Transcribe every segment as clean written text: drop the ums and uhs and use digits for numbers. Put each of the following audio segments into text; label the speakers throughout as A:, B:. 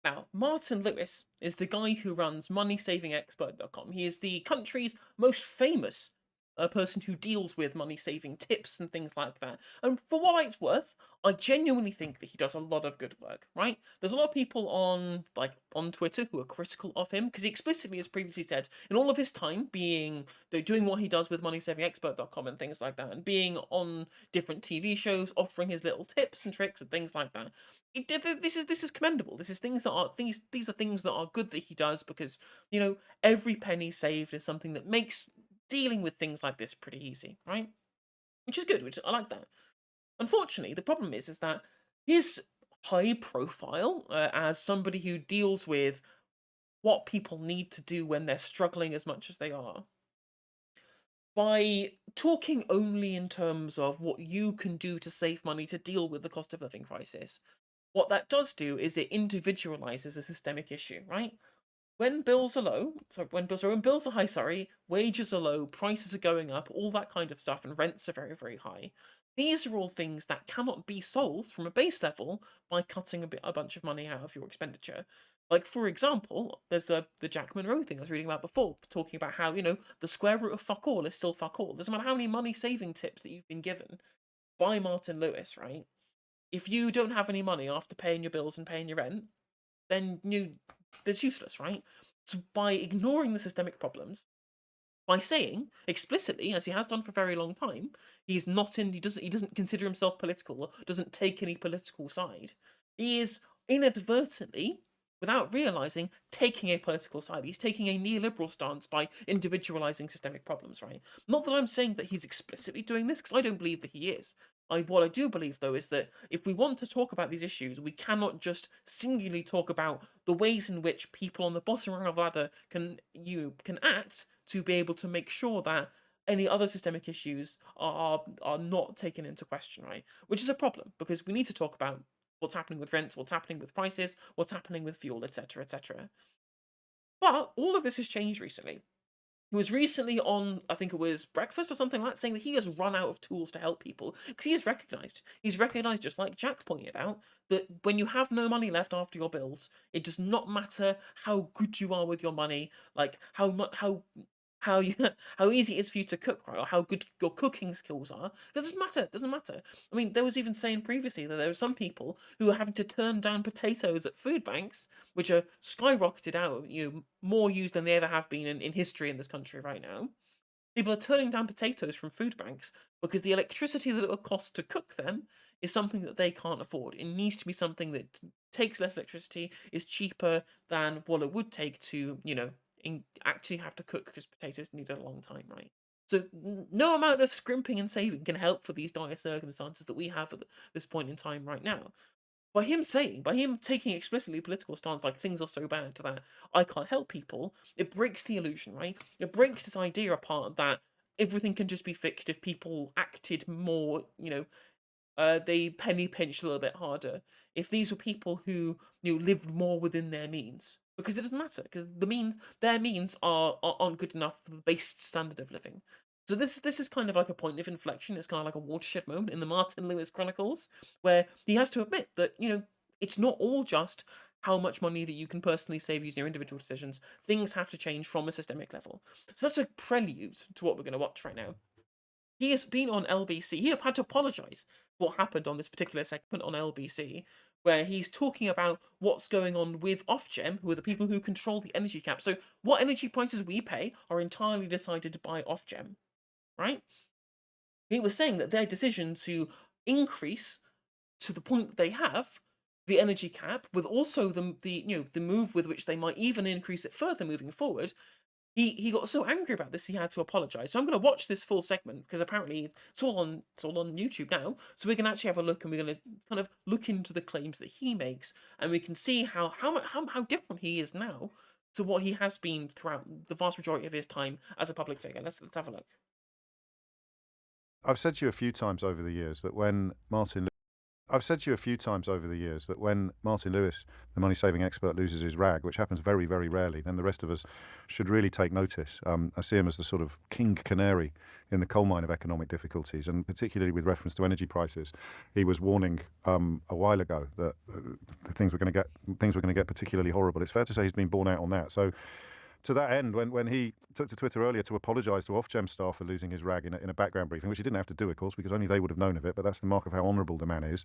A: Now, Martin Lewis is the guy who runs MoneySavingExpert.com. He is the country's most famous person who deals with money saving tips and things like that. And for what it's worth, I genuinely think that he does a lot of good work, right? There's a lot of people on Twitter who are critical of him because he explicitly has previously said in all of his time doing what he does with MoneySavingExpert.com and things like that, and being on different TV shows, offering his little tips and tricks and things like that. This is commendable. These are things that are good that he does because every penny saved is something that makes dealing with things like this pretty easy, right? Which is good. Which I like that. Unfortunately, the problem is that his high profile as somebody who deals with what people need to do when they're struggling as much as they are by talking only in terms of what you can do to save money to deal with the cost of living crisis. What that does do is it individualizes a systemic issue, right? When bills are low, when bills are high, sorry, wages are low, prices are going up, all that kind of stuff, and rents are very, very high. These are all things that cannot be solved from a base level by cutting a bunch of money out of your expenditure. Like, for example, there's the Jack Monroe thing I was reading about before, talking about how, the square root of fuck all is still fuck all. Doesn't matter how many money saving tips that you've been given by Martin Lewis, right? If you don't have any money after paying your bills and paying your rent, then that's useless, right? So by ignoring the systemic problems, by saying explicitly, as he has done for a very long time, he doesn't consider himself political, or doesn't take any political side. He is inadvertently, without realizing, taking a political side. He's taking a neoliberal stance by individualizing systemic problems, right? Not that I'm saying that he's explicitly doing this, because I don't believe that he is. What I do believe, though, is that if we want to talk about these issues, we cannot just singularly talk about the ways in which people on the bottom rung of the ladder can act to be able to make sure that any other systemic issues are not taken into question, right? Which is a problem because we need to talk about what's happening with rents, what's happening with prices, what's happening with fuel, etc., etc. But all of this has changed recently. He was recently on, I think it was Breakfast or something like that, saying that he has run out of tools to help people because he is recognised. He's recognised, just like Jack pointed out, that when you have no money left after your bills, it does not matter how good you are with your money, like how much how you how easy it is for you to cook, right, or how good your cooking skills are. It doesn't matter. It doesn't matter. I mean, there was even saying previously that there are some people who are having to turn down potatoes at food banks, which are skyrocketed out, more used than they ever have been in history in this country right now. People are turning down potatoes from food banks because the electricity that it will cost to cook them is something that they can't afford. It needs to be something that takes less electricity, is cheaper than what it would take to, actually have to cook because potatoes need a long time, right? So no amount of scrimping and saving can help for these dire circumstances that we have at this point in time right now. By him taking explicitly political stance, like things are so bad that I can't help people, it breaks the illusion, right? It breaks this idea apart that everything can just be fixed if people acted more, they penny pinched a little bit harder. If these were people who lived more within their means, because it doesn't matter, because their means aren't good enough for the base standard of living. So this is kind of like a point of inflection. It's kind of like a watershed moment in the Martin Lewis Chronicles, where he has to admit that it's not all just how much money that you can personally save using your individual decisions. Things have to change from a systemic level. So that's a prelude to what we're going to watch right now. He has been on LBC. He had to apologise for what happened on this particular segment on LBC, where he's talking about what's going on with OFGEM, who are the people who control the energy cap. So, what energy prices we pay are entirely decided by OFGEM, right? He was saying that their decision to increase to the point that they have the energy cap, with also the move with which they might even increase it further moving forward, he got so angry about this he had to apologize. So I'm going to watch this full segment because apparently it's all on YouTube now. So we can actually have a look and we're going to kind of look into the claims that he makes and we can see how different he is now to what he has been throughout the vast majority of his time as a public figure. Let's have a look.
B: I've said to you a few times over the years that when Martin I've said to you a few times over the years that when Martin Lewis, the money-saving expert, loses his rag, which happens very, very rarely, then the rest of us should really take notice. I see him as the sort of king canary in the coal mine of economic difficulties, and particularly with reference to energy prices. He was warning a while ago that things were going to get particularly horrible. It's fair to say he's been borne out on that. So, to that end, when he took to Twitter earlier to apologise to OFGEM staff for losing his rag in a background briefing, which he didn't have to do, of course, because only they would have known of it, but that's the mark of how honourable the man is,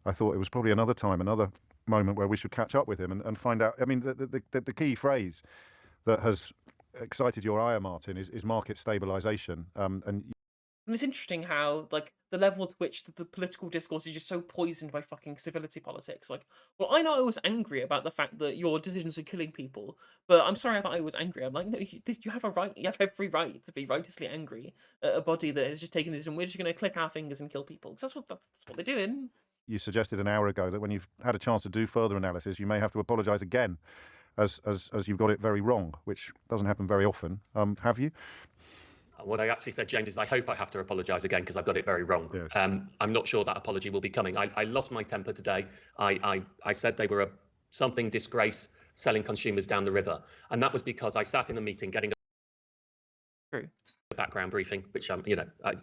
B: I thought it was probably another moment where we should catch up with him and find out. I mean, the key phrase that has excited your ire, Martin, is market stabilisation.
A: And it's interesting how, like, the level to which the political discourse is just so poisoned by fucking civility politics. Like, well, I know I was angry about the fact that your decisions are killing people, but I'm sorry that I was angry. I'm like, no, you have a right, you have every right to be righteously angry at a body that has just taken this, and we're just going to click our fingers and kill people. Because that's what they're doing.
B: You suggested an hour ago that when you've had a chance to do further analysis, you may have to apologise again, as you've got it very wrong, which doesn't happen very often. Have you?
C: What I actually said, James, is I hope I have to apologise again because I've got it very wrong.
B: Yes.
C: I'm not sure that apology will be coming. I lost my temper today. I said they were a something disgrace selling consumers down the river. And that was because I sat in a meeting getting
A: True.
C: a background briefing, which I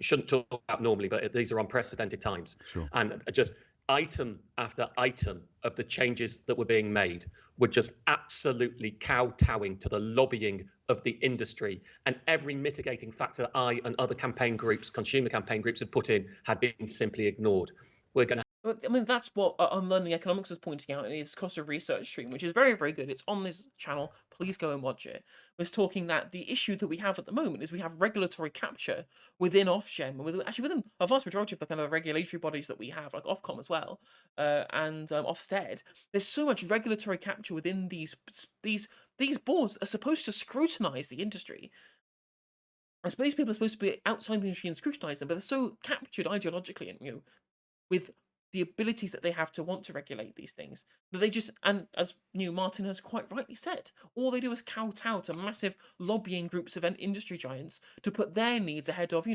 C: shouldn't talk about normally, but these are unprecedented times.
B: Sure.
C: And just item after item of the changes that were being made were just absolutely kowtowing to the lobbying of the industry, and every mitigating factor I and other campaign groups, consumer campaign groups, had put in had been simply ignored. We're going to
A: I mean, that's what Unlearning Economics was pointing out in his cost of research stream, which is very, very good. It's on this channel. Please go and watch it. Was talking that the issue that we have at the moment is we have regulatory capture within OFGEM, and actually within a vast majority of the kind of regulatory bodies that we have, like Ofcom as well, and Ofsted. There's so much regulatory capture within these boards that are supposed to scrutinise the industry. I suppose people are supposed to be outside the industry and scrutinise them, but they're so captured ideologically and with the abilities that they have to want to regulate these things, that they just, and as Martin has quite rightly said, all they do is kowtow to massive lobbying groups of industry giants to put their needs ahead of,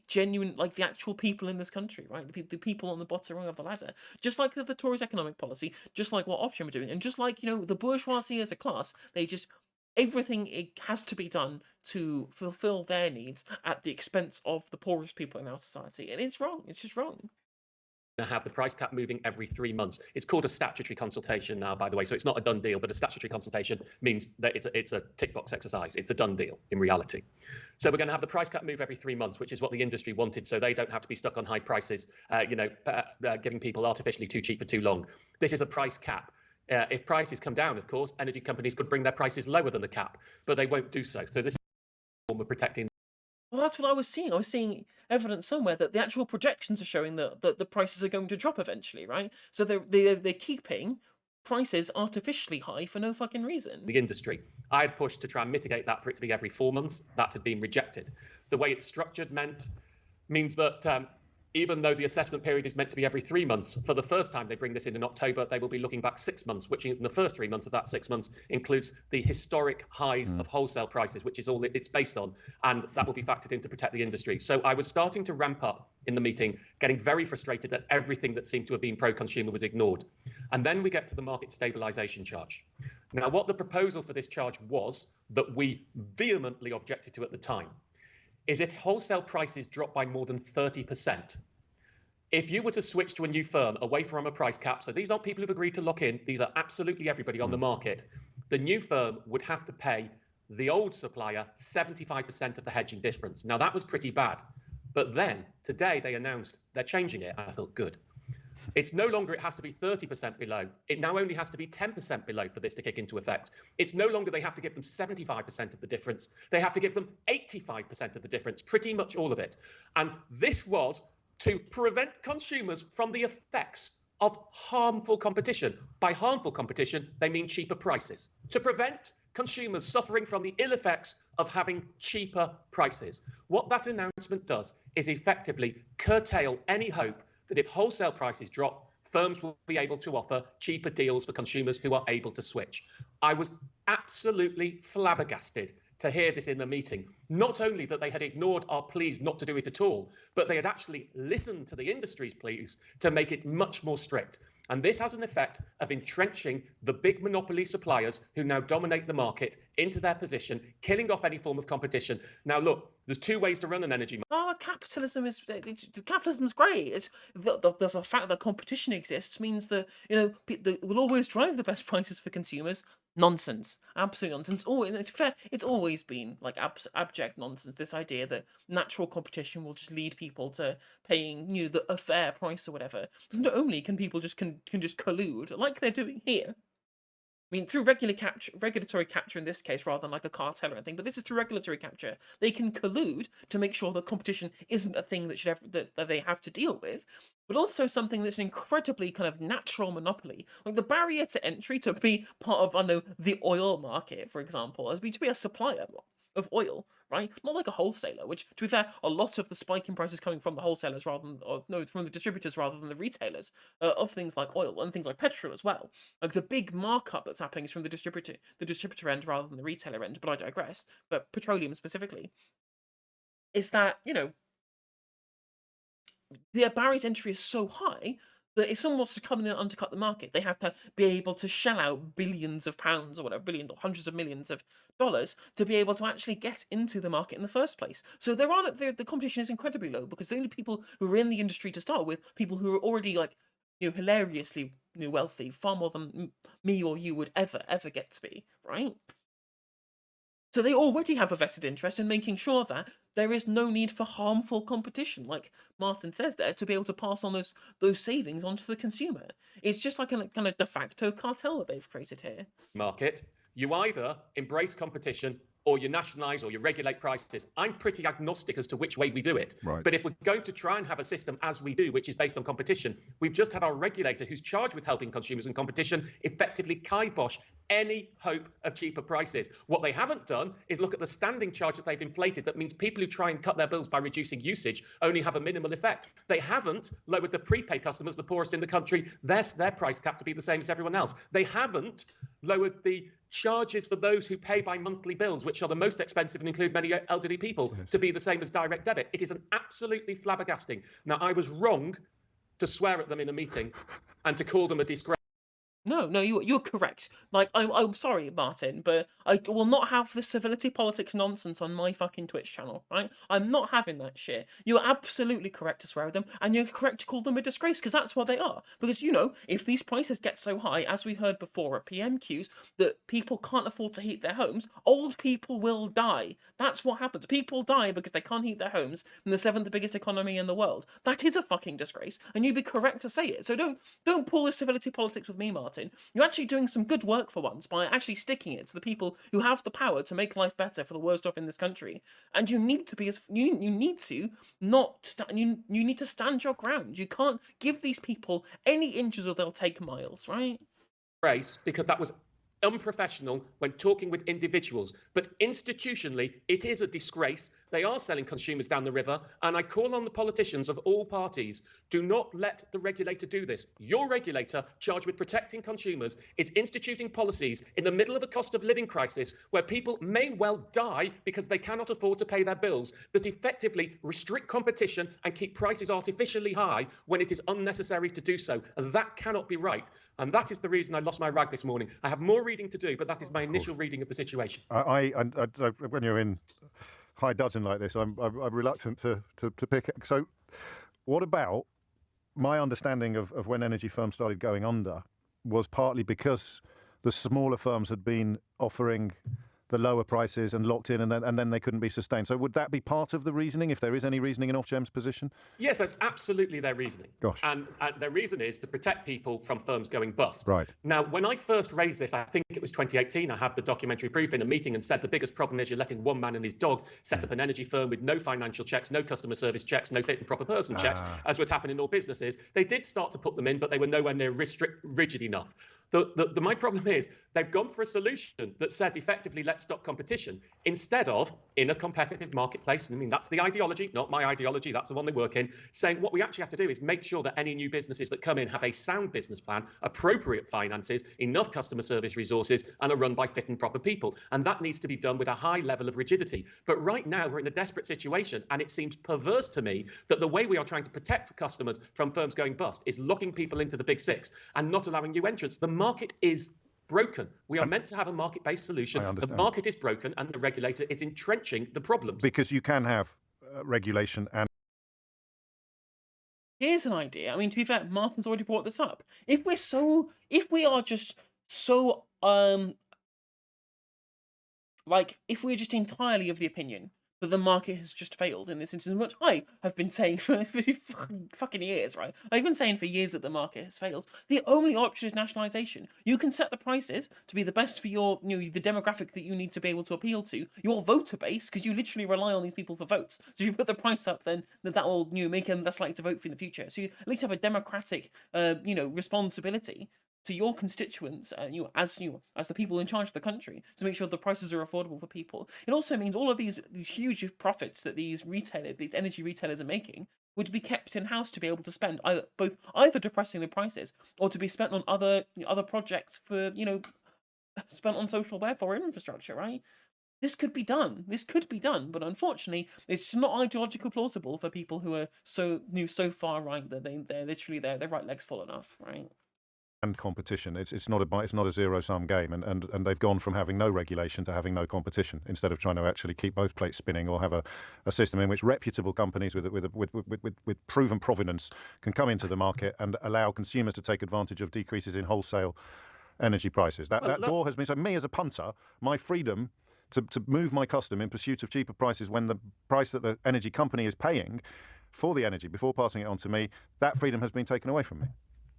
A: genuine, like the actual people in this country, right? The people on the bottom rung of the ladder. Just like the Tories' economic policy, just like what Ofgem are doing, and just like, the bourgeoisie as a class, they just, everything it has to be done to fulfill their needs at the expense of the poorest people in our society. And it's wrong. It's just wrong.
C: have the price cap moving every 3 months. It's called a statutory consultation now, by the way, so it's not a done deal, but a statutory consultation means that it's a tick box exercise. It's a done deal in reality. So we're going to have the price cap move every 3 months, which is what the industry wanted, so they don't have to be stuck on high prices, giving people artificially too cheap for too long. This is a price cap. If prices come down, of course, energy companies could bring their prices lower than the cap, but they won't do so. So this is a form of protecting.
A: Well, that's what I was seeing. I was seeing evidence somewhere that the actual projections are showing that the prices are going to drop eventually, right? So they're keeping prices artificially high for no fucking reason.
C: The industry. I had pushed to try and mitigate that for it to be every 4 months. That had been rejected. The way it's structured means that even though the assessment period is meant to be every 3 months, for the first time they bring this in October, they will be looking back 6 months, which in the first 3 months of that 6 months includes the historic highs of wholesale prices, which is all it's based on, and that will be factored in to protect the industry. So I was starting to ramp up in the meeting, getting very frustrated that everything that seemed to have been pro-consumer was ignored. And then we get to the market stabilisation charge. Now, what the proposal for this charge was, that we vehemently objected to at the time, is if wholesale prices drop by more than 30%, if you were to switch to a new firm away from a price cap, so these aren't people who've agreed to lock in, these are absolutely everybody on the market, the new firm would have to pay the old supplier 75% of the hedging difference. Now, that was pretty bad. But then, today, they announced they're changing it. I thought, good. It's no longer it has to be 30% below. It now only has to be 10% below for this to kick into effect. It's no longer they have to give them 75% of the difference. They have to give them 85% of the difference, pretty much all of it. And this was to prevent consumers from the effects of harmful competition. By harmful competition, they mean cheaper prices. To prevent consumers suffering from the ill effects of having cheaper prices. What that announcement does is effectively curtail any hope that if wholesale prices drop, firms will be able to offer cheaper deals for consumers who are able to switch. I was absolutely flabbergasted to hear this in the meeting. Not only that they had ignored our pleas not to do it at all, but they had actually listened to the industry's pleas to make it much more strict. And this has an effect of entrenching the big monopoly suppliers who now dominate the market into their position, killing off any form of competition. Now, look, there's two ways to run an energy market.
A: Oh, capitalism's great. It's the fact that competition exists means that it will always drive the best prices for consumers. Nonsense, absolute nonsense. Oh, and it's fair. It's always been like abject nonsense. This idea that natural competition will just lead people to paying a fair price or whatever. Because not only can people just can just collude like they're doing here. I mean, through regulatory capture in this case, rather than like a cartel or anything, but this is through regulatory capture. They can collude to make sure that competition isn't a thing that they have to deal with, but also something that's an incredibly kind of natural monopoly. Like the barrier to entry to be part of, I know, the oil market, for example, as to be a supplier of oil, right? Not like a wholesaler, which, to be fair, a lot of the spike in prices coming from the wholesalers from the distributors rather than the retailers of things like oil and things like petrol as well. Like the big markup that's happening is from the distributor end rather than the retailer end, but I digress. But petroleum specifically, is that, the barrier to entry is so high that if someone wants to come in and undercut the market, they have to be able to shell out billions of pounds or whatever, billions or hundreds of millions of dollars to be able to actually get into the market in the first place. So the competition is incredibly low because the only people who are in the industry to start with, people who are already hilariously wealthy, far more than me or you would ever get to be, right? So they already have a vested interest in making sure that there is no need for harmful competition, like Martin says there, to be able to pass on those savings onto the consumer. It's just like a kind of de facto cartel that they've created here.
C: Market, you either embrace competition or you nationalise or you regulate prices. I'm pretty agnostic as to which way we do it.
B: Right.
C: But if we're going to try and have a system as we do, which is based on competition, we've just had our regulator who's charged with helping consumers and competition effectively kibosh any hope of cheaper prices. What they haven't done is look at the standing charge that they've inflated. That means people who try and cut their bills by reducing usage only have a minimal effect. They haven't lowered the prepaid customers, the poorest in the country, their price cap to be the same as everyone else. They haven't lowered the charges for those who pay by monthly bills, which are the most expensive and include many elderly people, to be the same as direct debit. It is an absolutely flabbergasting. Now, I was wrong to swear at them in a meeting and to call them a disgrace.
A: No, you're correct. Like, I'm sorry, Martin, but I will not have the civility politics nonsense on my fucking Twitch channel, right? I'm not having that shit. You're absolutely correct to swear at them, and you're correct to call them a disgrace, because that's what they are. Because, if these prices get so high, as we heard before at PMQs, that people can't afford to heat their homes, old people will die. That's what happens. People die because they can't heat their homes in the 7th biggest economy in the world. That is a fucking disgrace, and you'd be correct to say it. So don't pull the civility politics with me, Martin. You're actually doing some good work for once by actually sticking it to the people who have the power to make life better for the worst off in this country. And you need to be you need to stand your ground. You can't give these people any inches or they'll take miles, right?
C: Because that was unprofessional when talking with individuals, but institutionally it is a disgrace. They are selling consumers down the river, and I call on the politicians of all parties, do not let the regulator do this. Your regulator, charged with protecting consumers, is instituting policies in the middle of a cost of living crisis where people may well die because they cannot afford to pay their bills, that effectively restrict competition and keep prices artificially high when it is unnecessary to do so. And that cannot be right. And that is the reason I lost my rag this morning. I have more reading to do, but that is my initial reading of the situation.
B: When you're in high dudgeon like this, I'm reluctant to pick it. So what about my understanding of when energy firms started going under was partly because the smaller firms had been offering the lower prices and locked in, and then they couldn't be sustained. So would that be part of the reasoning, if there is any reasoning in OFGEM's position?
C: Yes, that's absolutely their reasoning.
B: Gosh.
C: And their reason is to protect people from firms going bust.
B: Right.
C: Now, when I first raised this, I think it was 2018, I have the documentary proof in a meeting and said the biggest problem is you're letting one man and his dog set up an energy firm with no financial checks, no customer service checks, no fit and proper person checks, as would happen in all businesses. They did start to put them in, but they were nowhere near rigid enough. My problem is they've gone for a solution that says effectively, let's stop competition, instead of in a competitive marketplace. I mean, that's the ideology, not my ideology. That's the one they work in, saying what we actually have to do is make sure that any new businesses that come in have a sound business plan, appropriate finances, enough customer service resources, and are run by fit and proper people. And that needs to be done with a high level of rigidity. But right now, we're in a desperate situation, and it seems perverse to me that the way we are trying to protect customers from firms going bust is locking people into the big six and not allowing new entrants. The market is broken. We are meant to have a market-based solution. The market is broken, and the regulator is entrenching the problems.
B: Because you can have regulation and...
A: Here's an idea. I mean, to be fair, Martin's already brought this up. If we are just so, if we're just entirely of the opinion that the market has just failed in this instance, which I have been saying for fucking years, right? I've been saying for years that the market has failed. The only option is nationalisation. You can set the prices to be the best for your, the demographic that you need to be able to appeal to, your voter base, because you literally rely on these people for votes. So if you put the price up, then that will make them less likely to vote for in the future. So you at least have a democratic, responsibility to your constituents, as the people in charge of the country, to make sure the prices are affordable for people. It also means all of these huge profits that these energy retailers are making would be kept in house to be able to spend either depressing the prices or to be spent on other projects for spent on social welfare and infrastructure, right? This could be done. But unfortunately, it's just not ideologically plausible for people who are so far right that they're literally their right leg's fallen off, right?
B: And competition. It's not a zero-sum game, and they've gone from having no regulation to having no competition, instead of trying to actually keep both plates spinning, or have a system in which reputable companies with proven provenance can come into the market and allow consumers to take advantage of decreases in wholesale energy prices. That door has been, so me as a punter, my freedom to move my custom in pursuit of cheaper prices when the price that the energy company is paying for the energy before passing it on to me, that freedom has been taken away from me.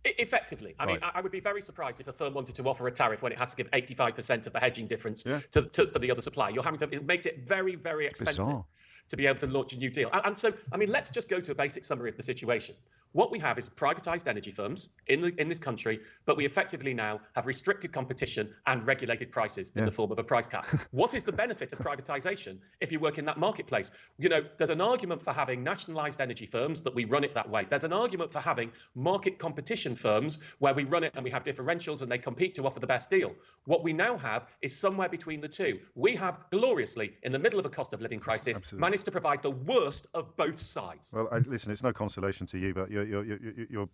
C: Effectively. I mean, I would be very surprised if a firm wanted to offer a tariff when it has to give 85% of the hedging difference to the other supplier. It makes it very, very expensive to be able to launch a new deal. And so, I mean, let's just go to a basic summary of the situation. What we have is privatized energy firms in this country, but we effectively now have restricted competition and regulated prices in the form of a price cap. What is the benefit of privatization if you work in that marketplace? There's an argument for having nationalized energy firms that we run it that way. There's an argument for having market competition firms where we run it and we have differentials and they compete to offer the best deal. What we now have is somewhere between the two. We have gloriously, in the middle of a cost of living crisis, managed to provide the worst of both sides.
B: Well, listen, it's no consolation to you, but your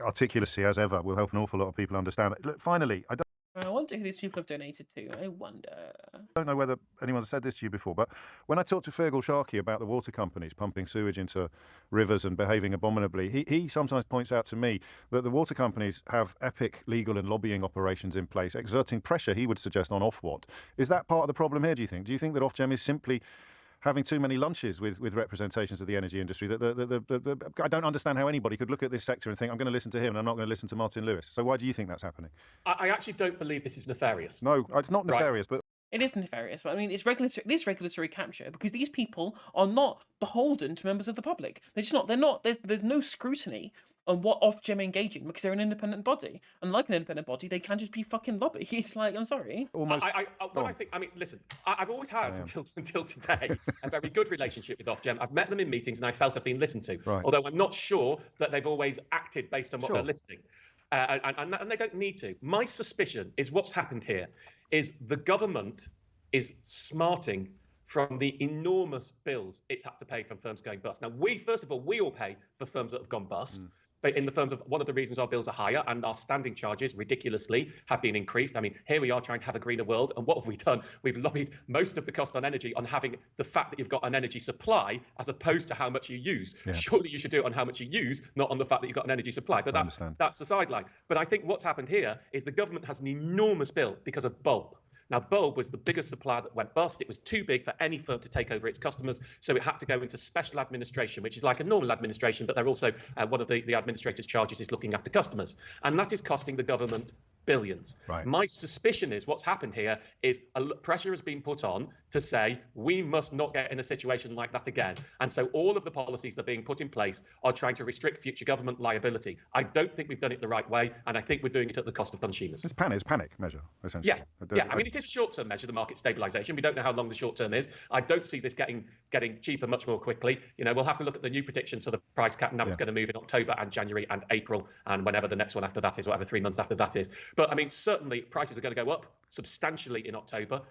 B: articulacy, as ever, will help an awful lot of people understand it. Look, finally,
A: I wonder who these people have donated to. I wonder.
B: I don't know whether anyone's said this to you before, but when I talked to Fergal Sharkey about the water companies pumping sewage into rivers and behaving abominably, he sometimes points out to me that the water companies have epic legal and lobbying operations in place, exerting pressure, he would suggest, on Ofwat. Is that part of the problem here, do you think? Do you think that Ofgem is simply having too many lunches with representations of the energy industry? I don't understand how anybody could look at this sector and think, I'm going to listen to him and I'm not going to listen to Martin Lewis. So why do you think that's happening?
C: I actually don't believe this is nefarious.
B: No, it's not nefarious, but...
A: It is nefarious, but I mean, it is regulatory capture, because these people are not beholden to members of the public. There's no scrutiny on what Ofgem engaging, because they're an independent body. And like an independent body, they can just be fucking lobby. It's like, I'm sorry.
B: Almost.
C: Listen, I've always had, until today, a very good relationship with Ofgem. I've met them in meetings and I felt I've been listened to.
B: Right.
C: Although I'm not sure that they've always acted based on what they're listening. And they don't need to. My suspicion is what's happened here is the government is smarting from the enormous bills it's had to pay from firms going bust. Now, first of all, we all pay for firms that have gone bust. But in the firms of one of the reasons our bills are higher and our standing charges ridiculously have been increased. I mean, here we are trying to have a greener world. And what have we done? We've lobbied most of the cost on energy on having the fact that you've got an energy supply as opposed to how much you use. Yeah. Surely you should do it on how much you use, not on the fact that you've got an energy supply. But that's the sideline. But I think what's happened here is the government has an enormous bill because of bulb. Now, Bulb was the biggest supplier that went bust. It was too big for any firm to take over its customers, so it had to go into special administration, which is like a normal administration, but they're also one of the administrator's charges is looking after customers. And that is costing the government billions.
B: Right.
C: My suspicion is what's happened here is pressure has been put on to say we must not get in a situation like that again. And so all of the policies that are being put in place are trying to restrict future government liability. I don't think we've done it the right way, and I think we're doing it at the cost of consumers.
B: It's panic measure, essentially.
C: Yeah. I mean, it is a short-term measure, the market stabilisation. We don't know how long the short term is. I don't see this getting cheaper much more quickly. We'll have to look at the new predictions for the price cap, and how it's going to move in October and January and April, and whenever the next one after that is, whatever 3 months after that is. But I mean, certainly prices are going to go up substantially in October,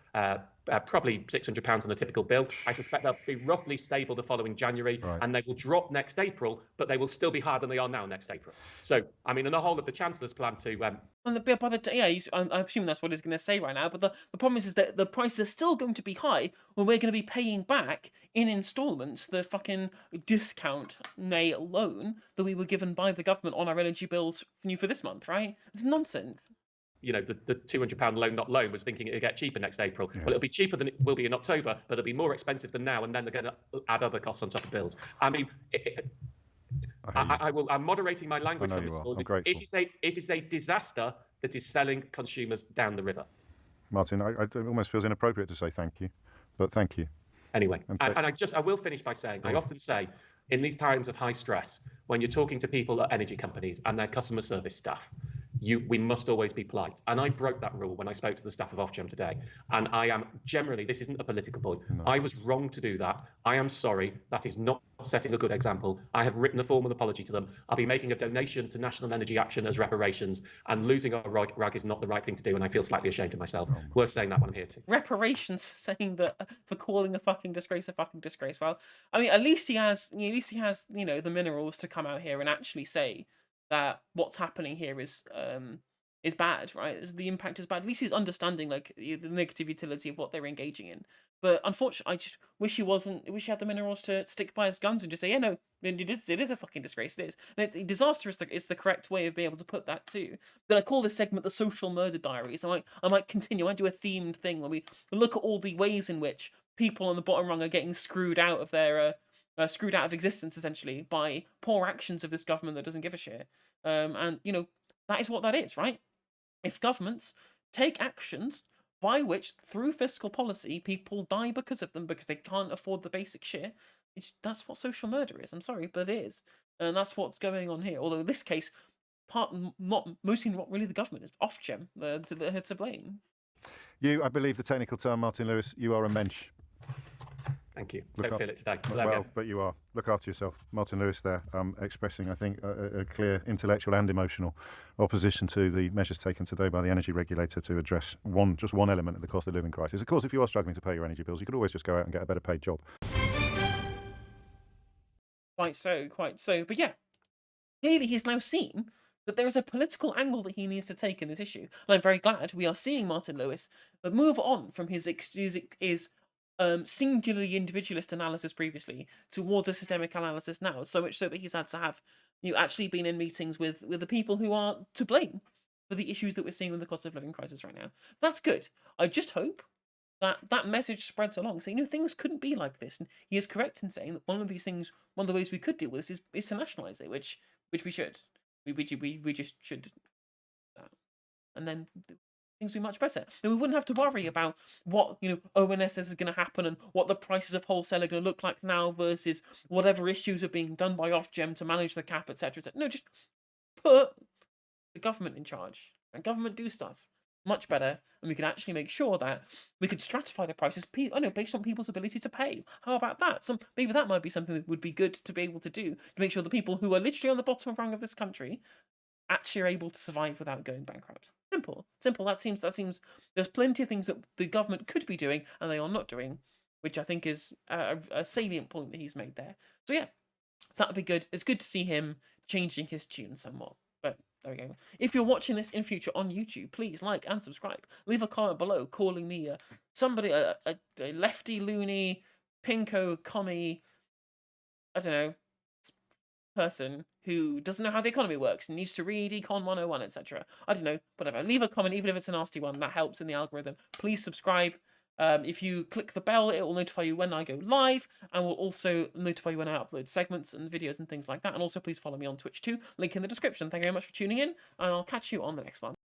C: probably £600 on a typical bill. I suspect they'll be roughly stable the following January, and they will drop next April, but they will still be higher than they are now next April. So, I mean, and the whole of the Chancellor's plan to
A: And by I'm assuming that's what he's going to say right now. But the problem is that the prices are still going to be high when we're going to be paying back in installments the fucking discount loan that we were given by the government on our energy bills for this month, right? It's nonsense.
C: The £200 loan not loan was thinking it'd get cheaper next April. Well, it'll be cheaper than it will be in October, but it'll be more expensive than now, and then they're going to add other costs on top of bills. I mean, I'm moderating my language from this morning. It is a disaster that is selling consumers down the river.
B: Martin, it almost feels inappropriate to say thank you, but thank you.
C: Anyway, I will finish by saying, I often say, in these times of high stress, when you're talking to people at energy companies and their customer service staff, we must always be polite. And I broke that rule when I spoke to the staff of OFGEM today. And I am generally, this isn't a political point. No. I was wrong to do that. I am sorry. That is not setting a good example. I have written a formal apology to them. I'll be making a donation to National Energy Action as reparations. And losing our RAG is not the right thing to do. And I feel slightly ashamed of myself. Worth saying that when I'm here too.
A: Reparations for saying that, for calling a fucking disgrace a fucking disgrace. Well, I mean, at least he has the minerals to come out here and actually say that what's happening here is bad, right? The impact is bad. At least he's understanding the negative utility of what they're engaging in. But unfortunately, I just wish he wasn't. Wish he had the minerals to stick by his guns and just say, yeah, no, it is a fucking disgrace. It is. And disaster is the correct way of being able to put that too. But I call this segment the social murder diaries. I might continue. I do a themed thing where we look at all the ways in which people on the bottom rung are getting screwed out of their screwed out of existence, essentially, by poor actions of this government that doesn't give a shit. And, that is what that is, right? If governments take actions by which, through fiscal policy, people die because of them, because they can't afford the basic shit, that's what social murder is. I'm sorry, but it is. And that's what's going on here. Although in this case, mostly not really the government, it's OFGEM to blame.
B: I believe the technical term, Martin Lewis, you are a mensch.
C: Thank you. Don't feel it today.
B: Well, but you are. Look after yourself. Martin Lewis there, expressing, I think, a clear intellectual and emotional opposition to the measures taken today by the energy regulator to address just one element of the cost of living crisis. Of course, if you are struggling to pay your energy bills, you could always just go out and get a better paid job.
A: Quite so. But yeah, clearly he's now seen that there is a political angle that he needs to take in this issue. And I'm very glad we are seeing Martin Lewis move on from his singularly individualist analysis previously towards a systemic analysis now, so much so that he's had to have actually been in meetings with the people who are to blame for the issues that we're seeing with the cost of living crisis right now. That's good. I just hope that message spreads along, saying things couldn't be like this. And he is correct in saying that one of the ways we could deal with this is to nationalise it, which we should. We just should do that. And then things would be much better. And we wouldn't have to worry about what ONS is going to happen and what the prices of wholesale are going to look like now versus whatever issues are being done by OFGEM to manage the cap, etc. No, just put the government in charge and government do stuff much better, and we can actually make sure that we could stratify the prices. Based on people's ability to pay. How about that? Maybe that might be something that would be good to be able to do to make sure the people who are literally on the bottom rung of this country actually are able to survive without going bankrupt. Simple. That seems. There's plenty of things that the government could be doing and they are not doing, which I think is a salient point that he's made there. So yeah, that would be good. It's good to see him changing his tune somewhat. But there we go. If you're watching this in future on YouTube, please like and subscribe. Leave a comment below calling me a lefty, loony, pinko, commie, I don't know, person who doesn't know how the economy works and needs to read Econ 101, etc. I don't know, whatever. Leave a comment, even if it's a nasty one. That helps in the algorithm. Please subscribe. If you click the bell, it will notify you when I go live, and will also notify you when I upload segments and videos and things like that. And also, please follow me on Twitch too. Link in the description. Thank you very much for tuning in, and I'll catch you on the next one.